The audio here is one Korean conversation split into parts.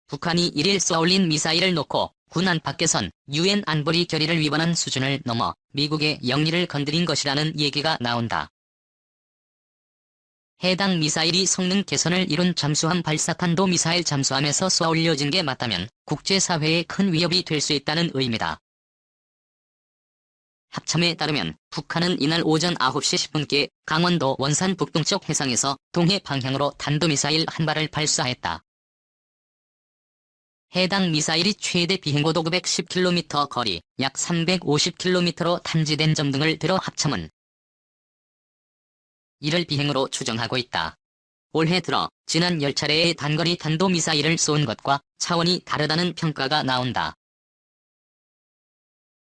북한이 1일 쏘아올린 미사일을 놓고 군 안팎에선 유엔 안보리 결의를 위반한 수준을 넘어 미국의 영리를 건드린 것이라는 얘기가 나온다. 해당 미사일이 성능 개선을 이룬 잠수함 발사탄도 미사일 잠수함에서 쏘아올려진 게 맞다면 국제사회에 큰 위협이 될 수 있다는 의미다. 합참에 따르면 북한은 이날 오전 9시 10분께 강원도 원산 북동쪽 해상에서 동해 방향으로 탄도미사일 한 발을 발사했다. 해당 미사일이 최대 비행고도 910km 거리, 약 350km로 탐지된 점 등을 들어 합참은 이를 비행으로 추정하고 있다. 올해 들어 지난 10차례의 단거리 탄도미사일을 쏜 것과 차원이 다르다는 평가가 나온다.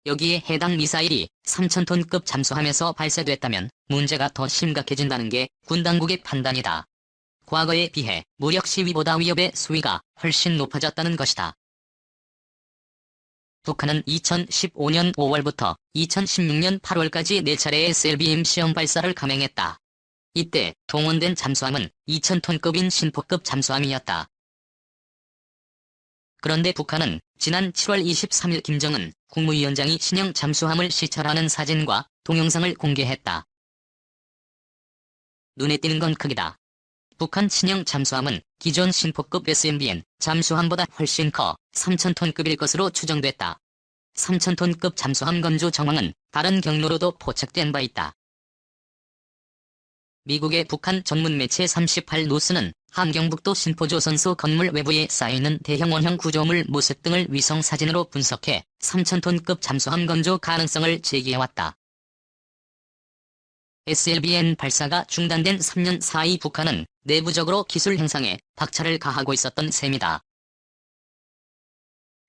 여기에 해당 미사일이 3,000톤급 잠수함에서 발사됐다면 문제가 더 심각해진다는 게 군 당국의 판단이다. 과거에 비해 무력 시위보다 위협의 수위가 훨씬 높아졌다는 것이다. 북한은 2015년 5월부터 2016년 8월까지 4차례의 SLBM 시험 발사를 감행했다. 이때 동원된 잠수함은 2,000톤급인 신포급 잠수함이었다. 그런데 북한은 지난 7월 23일 김정은 국무위원장이 신형 잠수함을 시찰하는 사진과 동영상을 공개했다. 눈에 띄는 건 크기다. 북한 신형 잠수함은 기존 신포급 SLBM 잠수함보다 훨씬 커 3,000톤급일 것으로 추정됐다. 3,000톤급 잠수함 건조 정황은 다른 경로로도 포착된 바 있다. 미국의 북한 전문 매체 38노스는 함경북도 신포조선소 건물 외부에 쌓여있는 대형 원형 구조물 모습 등을 위성 사진으로 분석해 3,000톤급 잠수함 건조 가능성을 제기해왔다. SLBM 발사가 중단된 3년 사이 북한은 내부적으로 기술 향상에 박차를 가하고 있었던 셈이다.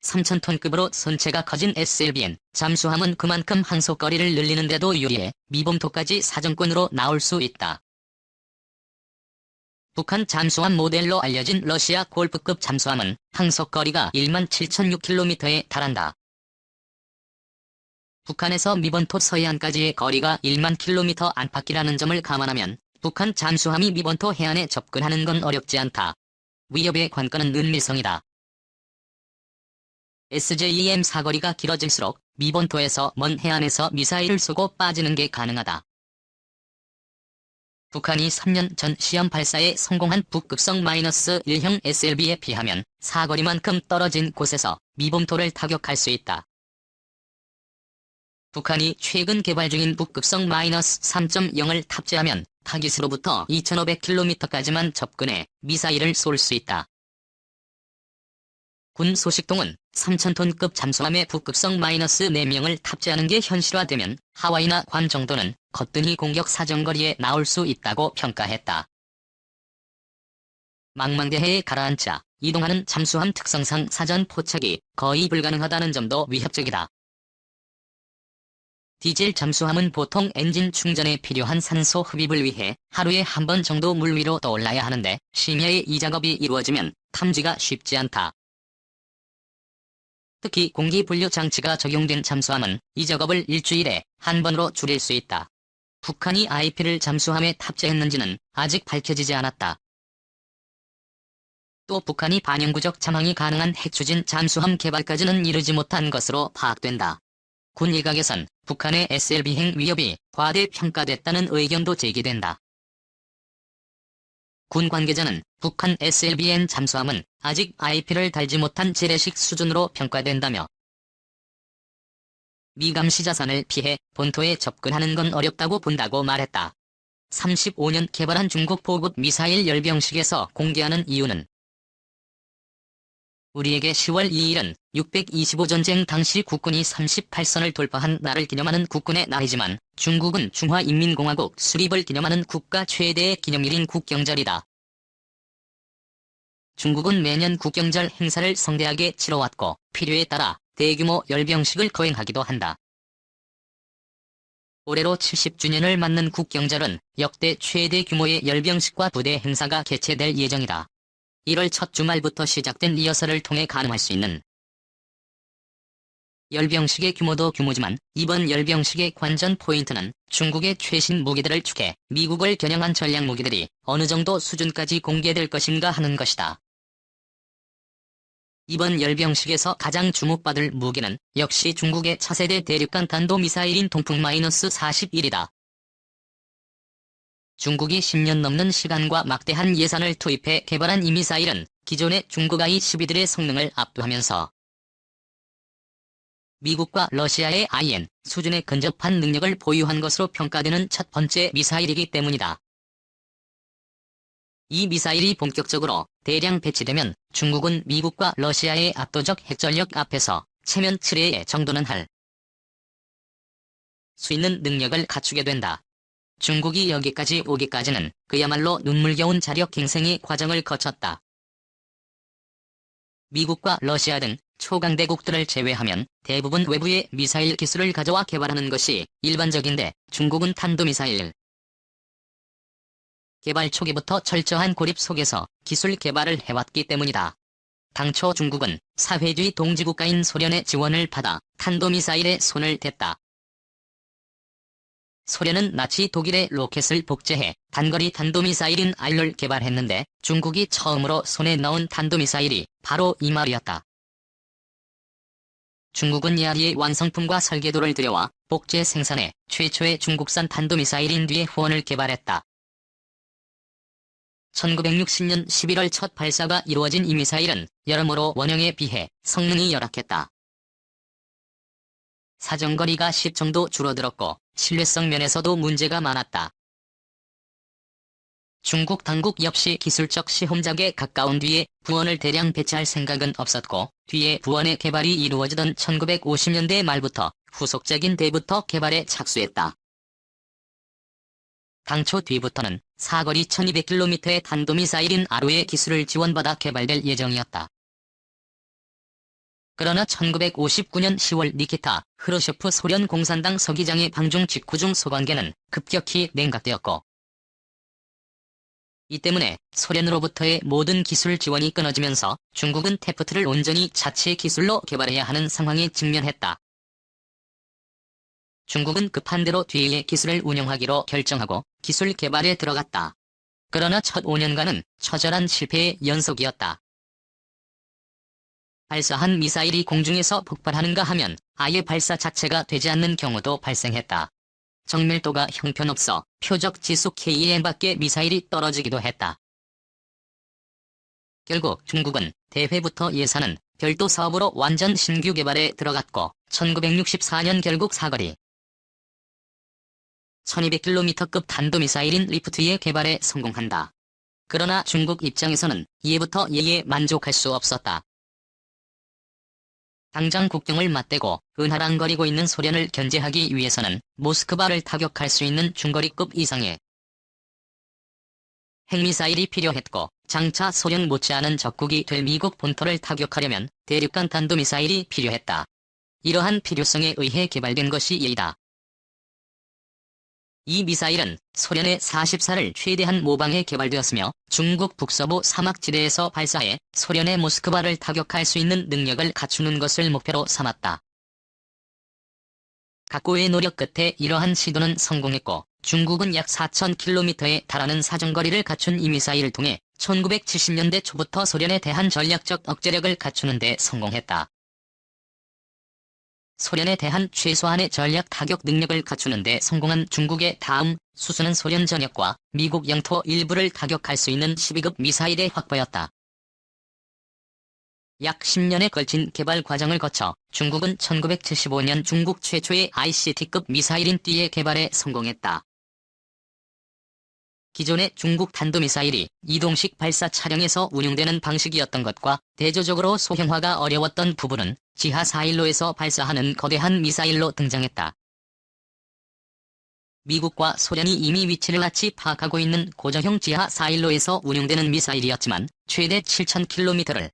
3,000톤급으로 선체가 커진 SLBM 잠수함은 그만큼 항속거리를 늘리는 데도 유리해 미범토까지 사정권으로 나올 수 있다. 북한 잠수함 모델로 알려진 러시아 골프급 잠수함은 항속거리가 17,006km에 달한다. 북한에서 미번토 서해안까지의 거리가 1만 km 안팎이라는 점을 감안하면 북한 잠수함이 미번토 해안에 접근하는 건 어렵지 않다. 위협의 관건은 은밀성이다. SJM 사거리가 길어질수록 미번토에서 먼 해안에서 미사일을 쏘고 빠지는 게 가능하다. 북한이 3년 전 시험 발사에 성공한 북극성 -1형 SLB에 비하면 사거리만큼 떨어진 곳에서 미범토를 타격할 수 있다. 북한이 최근 개발 중인 북극성 -3.0을 탑재하면 타깃으로부터 2,500km까지만 접근해 미사일을 쏠 수 있다. 군 소식통은 3,000톤급 잠수함에 북극성 -4명을 탑재하는 게 현실화되면 하와이나 괌 정도는 거뜬히 공격 사정거리에 나올 수 있다고 평가했다. 망망대해에 가라앉자 이동하는 잠수함 특성상 사전 포착이 거의 불가능하다는 점도 위협적이다. 디젤 잠수함은 보통 엔진 충전에 필요한 산소 흡입을 위해 하루에 한 번 정도 물 위로 떠올라야 하는데 심야에 이 작업이 이루어지면 탐지가 쉽지 않다. 특히 공기분류 장치가 적용된 잠수함은 이 작업을 일주일에 한 번으로 줄일 수 있다. 북한이 IP를 잠수함에 탑재했는지는 아직 밝혀지지 않았다. 또 북한이 반영구적 잠항이 가능한 핵추진 잠수함 개발까지는 이르지 못한 것으로 파악된다. 군 일각에선 북한의 SLB행 위협이 과대평가됐다는 의견도 제기된다. 군 관계자는 북한 SLBM 잠수함은 아직 IP를 달지 못한 재래식 수준으로 평가된다며 미감시 자산을 피해 본토에 접근하는 건 어렵다고 본다고 말했다. 35년 개발한 중국 보급 미사일 열병식에서 공개하는 이유는 우리에게 10월 2일은 625 전쟁 당시 국군이 38선을 돌파한 날을 기념하는 국군의 날이지만 중국은 중화인민공화국 수립을 기념하는 국가 최대의 기념일인 국경절이다. 중국은 매년 국경절 행사를 성대하게 치러왔고 필요에 따라 대규모 열병식을 거행하기도 한다. 올해로 70주년을 맞는 국경절은 역대 최대 규모의 열병식과 부대 행사가 개최될 예정이다. 1월 첫 주말부터 시작된 리허설을 통해 가늠할 수 있는 열병식의 규모도 규모지만 이번 열병식의 관전 포인트는 중국의 최신 무기들을 축해 미국을 겨냥한 전략 무기들이 어느 정도 수준까지 공개될 것인가 하는 것이다. 이번 열병식에서 가장 주목받을 무기는 역시 중국의 차세대 대륙간 탄도미사일인 동풍-41이다. 중국이 10년 넘는 시간과 막대한 예산을 투입해 개발한 이 미사일은 기존의 중국 I-12들의 성능을 압도하면서 미국과 러시아의 IN 수준에 근접한 능력을 보유한 것으로 평가되는 첫 번째 미사일이기 때문이다. 이 미사일이 본격적으로 대량 배치되면 중국은 미국과 러시아의 압도적 핵전력 앞에서 체면 7회 정도는 할 수 있는 능력을 갖추게 된다. 중국이 여기까지 오기까지는 그야말로 눈물겨운 자력 행생의 과정을 거쳤다. 미국과 러시아 등 초강대국들을 제외하면 대부분 외부의 미사일 기술을 가져와 개발하는 것이 일반적인데 중국은 탄도미사일 개발 초기부터 철저한 고립 속에서 기술 개발을 해왔기 때문이다. 당초 중국은 사회주의 동지국가인 소련의 지원을 받아 탄도미사일에 손을 댔다. 소련은 나치 독일의 로켓을 복제해 단거리 탄도미사일인 R를 개발했는데 중국이 처음으로 손에 넣은 탄도미사일이 바로 이 말이었다. 중국은 이 R의 완성품과 설계도를 들여와 복제 생산해 최초의 중국산 탄도미사일인 뒤에 후원을 개발했다. 1960년 11월 첫 발사가 이루어진 이 미사일은 여러모로 원형에 비해 성능이 열악했다. 사정거리가 10 정도 줄어들었고 신뢰성 면에서도 문제가 많았다. 중국 당국 역시 기술적 시험작에 가까운 뒤에 부원을 대량 배치할 생각은 없었고 뒤에 부원의 개발이 이루어지던 1950년대 말부터 후속적인 대부터 개발에 착수했다. 당초 뒤부터는 사거리 1200km의 탄도미사일인 R의 기술을 지원받아 개발될 예정이었다. 그러나 1959년 10월 니키타 흐르쇼프 소련 공산당 서기장의 방중 직후 중 소관계는 급격히 냉각되었고 이 때문에 소련으로부터의 모든 기술 지원이 끊어지면서 중국은 태프트를 온전히 자체 기술로 개발해야 하는 상황에 직면했다. 중국은 급한 대로 뒤의 기술을 운영하기로 결정하고 기술 개발에 들어갔다. 그러나 첫 5년간은 처절한 실패의 연속이었다. 발사한 미사일이 공중에서 폭발하는가 하면 아예 발사 자체가 되지 않는 경우도 발생했다. 정밀도가 형편없어 표적 지수 KM밖에 미사일이 떨어지기도 했다. 결국 중국은 대회부터 예산은 별도 사업으로 완전 신규 개발에 들어갔고 1964년 결국 사거리 1200km급 탄도미사일인 리프트의 개발에 성공한다. 그러나 중국 입장에서는 이에부터 예에 만족할 수 없었다. 당장 국경을 맞대고 은하랑거리고 있는 소련을 견제하기 위해서는 모스크바를 타격할 수 있는 중거리급 이상의 핵미사일이 필요했고 장차 소련 못지않은 적국이 될 미국 본토를 타격하려면 대륙간 탄도미사일이 필요했다. 이러한 필요성에 의해 개발된 것이 이다. 이 미사일은 소련의 44를 최대한 모방해 개발되었으며 중국 북서부 사막지대에서 발사해 소련의 모스크바를 타격할 수 있는 능력을 갖추는 것을 목표로 삼았다. 각고의 노력 끝에 이러한 시도는 성공했고 중국은 약 4,000km에 달하는 사정거리를 갖춘 이 미사일을 통해 1970년대 초부터 소련에 대한 전략적 억제력을 갖추는 데 성공했다. 소련에 대한 최소한의 전략 타격 능력을 갖추는 데 성공한 중국의 다음 수순은 소련 전역과 미국 영토 일부를 타격할 수 있는 12급 미사일의 확보였다. 약 10년에 걸친 개발 과정을 거쳐 중국은 1975년 중국 최초의 ICT급 미사일인 띠의 개발에 성공했다. 기존의 중국 탄도미사일이 이동식 발사 차량에서 운용되는 방식이었던 것과 대조적으로 소형화가 어려웠던 부분은 지하 사일로에서 발사하는 거대한 미사일로 등장했다. 미국과 소련이 이미 위치를 낯이 파악하고 있는 고정형 지하 사일로에서 운용되는 미사일이었지만 최대 7,000km를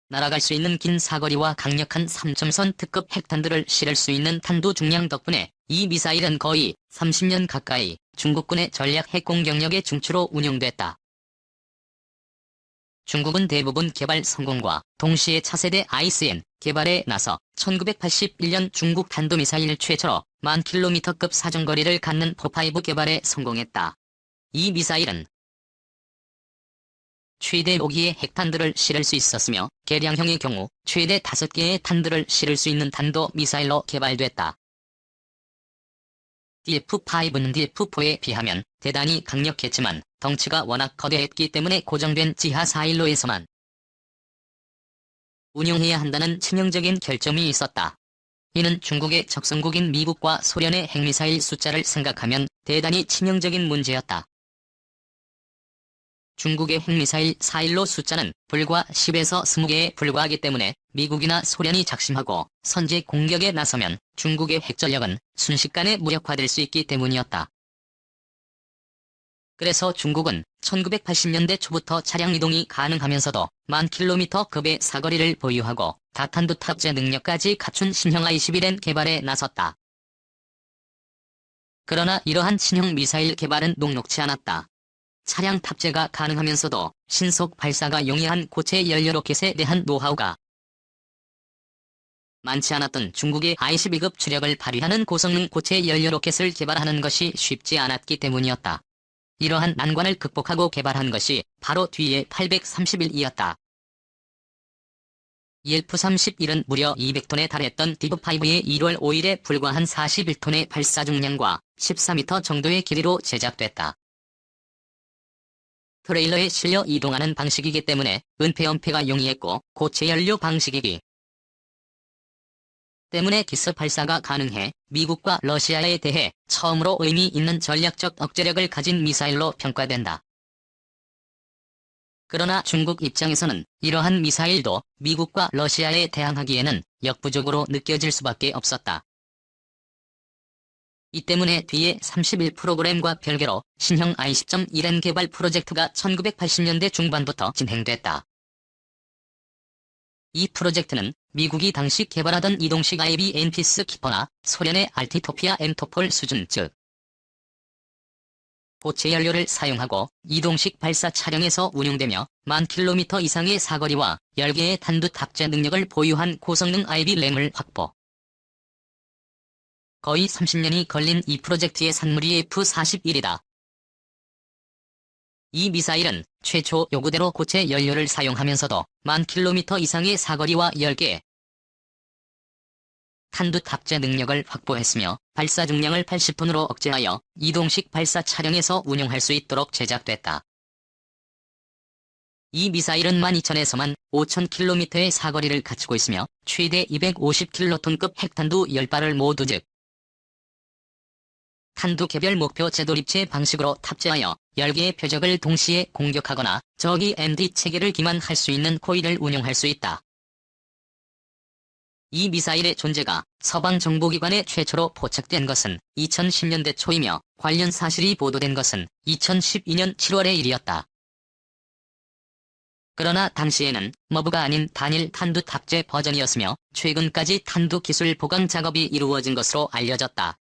날아갈 수 있는 긴 사거리와 강력한 3점선 특급 핵탄두를 실을 수 있는 탄두 중량 덕분에 이 미사일은 거의 30년 가까이 중국군의 전략 핵공격력의 중추로 운용됐다. 중국은 대부분 개발 성공과 동시에 차세대 ICN 개발에 나서 1981년 중국 탄도미사일 최초로 10,000km급 사정거리를 갖는 포5 개발에 성공했다. 이 미사일은 최대 5기의 핵탄두를 실을 수 있었으며 개량형의 경우 최대 5개의 탄두를 실을 수 있는 단도 미사일로 개발됐다. DF-5는 DF-4에 비하면 대단히 강력했지만 덩치가 워낙 거대했기 때문에 고정된 지하 사일로에서만 운용해야 한다는 치명적인 결점이 있었다. 이는 중국의 적성국인 미국과 소련의 핵미사일 숫자를 생각하면 대단히 치명적인 문제였다. 중국의 핵미사일 사일로 숫자는 불과 10에서 20개에 불과하기 때문에 미국이나 소련이 작심하고 선제 공격에 나서면 중국의 핵전력은 순식간에 무력화될 수 있기 때문이었다. 그래서 중국은 1980년대 초부터 차량 이동이 가능하면서도 1000km급의 사거리를 보유하고 다탄두 탑재 능력까지 갖춘 신형 I-11N 개발에 나섰다. 그러나 이러한 신형 미사일 개발은 녹록지 않았다. 차량 탑재가 가능하면서도 신속 발사가 용이한 고체 연료 로켓에 대한 노하우가 많지 않았던 중국의 I-12급 주력을 발휘하는 고성능 고체 연료 로켓을 개발하는 것이 쉽지 않았기 때문이었다. 이러한 난관을 극복하고 개발한 것이 바로 뒤의 831이었다. EF-31은 무려 200톤에 달했던 DF-5의 1월 5일에 불과한 41톤의 발사 중량과 14m 정도의 길이로 제작됐다. 트레일러에 실려 이동하는 방식이기 때문에 은폐-엄폐가 용이했고 고체 연료 방식이기 때문에 기습 발사가 가능해 미국과 러시아에 대해 처음으로 의미 있는 전략적 억제력을 가진 미사일로 평가된다. 그러나 중국 입장에서는 이러한 미사일도 미국과 러시아에 대항하기에는 역부족으로 느껴질 수밖에 없었다. 이 때문에 뒤에 31 프로그램과 별개로 신형 I-10.1N 개발 프로젝트가 1980년대 중반부터 진행됐다. 이 프로젝트는 미국이 당시 개발하던 이동식 IBM 피스키퍼나 소련의 알티토피아 엠토폴 수준 즉 고체 연료를 사용하고 이동식 발사 차량에서 운용되며 1000km 이상의 사거리와 10개의 탄두 탑재 능력을 보유한 고성능 IB램을 확보. 거의 30년이 걸린 이 프로젝트의 산물이 F-41이다. 이 미사일은 최초 요구대로 고체 연료를 사용하면서도 1000km 이상의 사거리와 10개 탄두 탑재 능력을 확보했으며 발사 중량을 80톤으로 억제하여 이동식 발사 차량에서 운용할 수 있도록 제작됐다. 이 미사일은 12,000에서 15,000km의 사거리를 갖추고 있으며 최대 250킬로톤급 핵탄두 10발을 모두 즉 탄두 개별 목표 재돌입체 방식으로 탑재하여 10개의 표적을 동시에 공격하거나 저기 MD 체계를 기만할 수 있는 코일을 운용할 수 있다. 이 미사일의 존재가 서방 정보기관에 최초로 포착된 것은 2010년대 초이며 관련 사실이 보도된 것은 2012년 7월의 일이었다. 그러나 당시에는 머브가 아닌 단일 탄두 탑재 버전이었으며 최근까지 탄두 기술 보강 작업이 이루어진 것으로 알려졌다.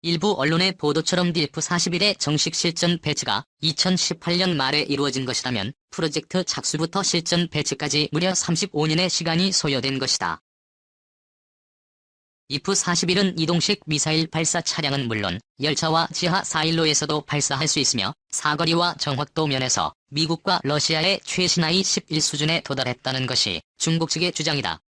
일부 언론의 보도처럼 DF-41의 정식 실전 배치가 2018년 말에 이루어진 것이라면 프로젝트 착수부터 실전 배치까지 무려 35년의 시간이 소요된 것이다. EF-41은 이동식 미사일 발사 차량은 물론 열차와 지하 사일로에서도 발사할 수 있으며 사거리와 정확도 면에서 미국과 러시아의 최신 I-11 수준에 도달했다는 것이 중국 측의 주장이다.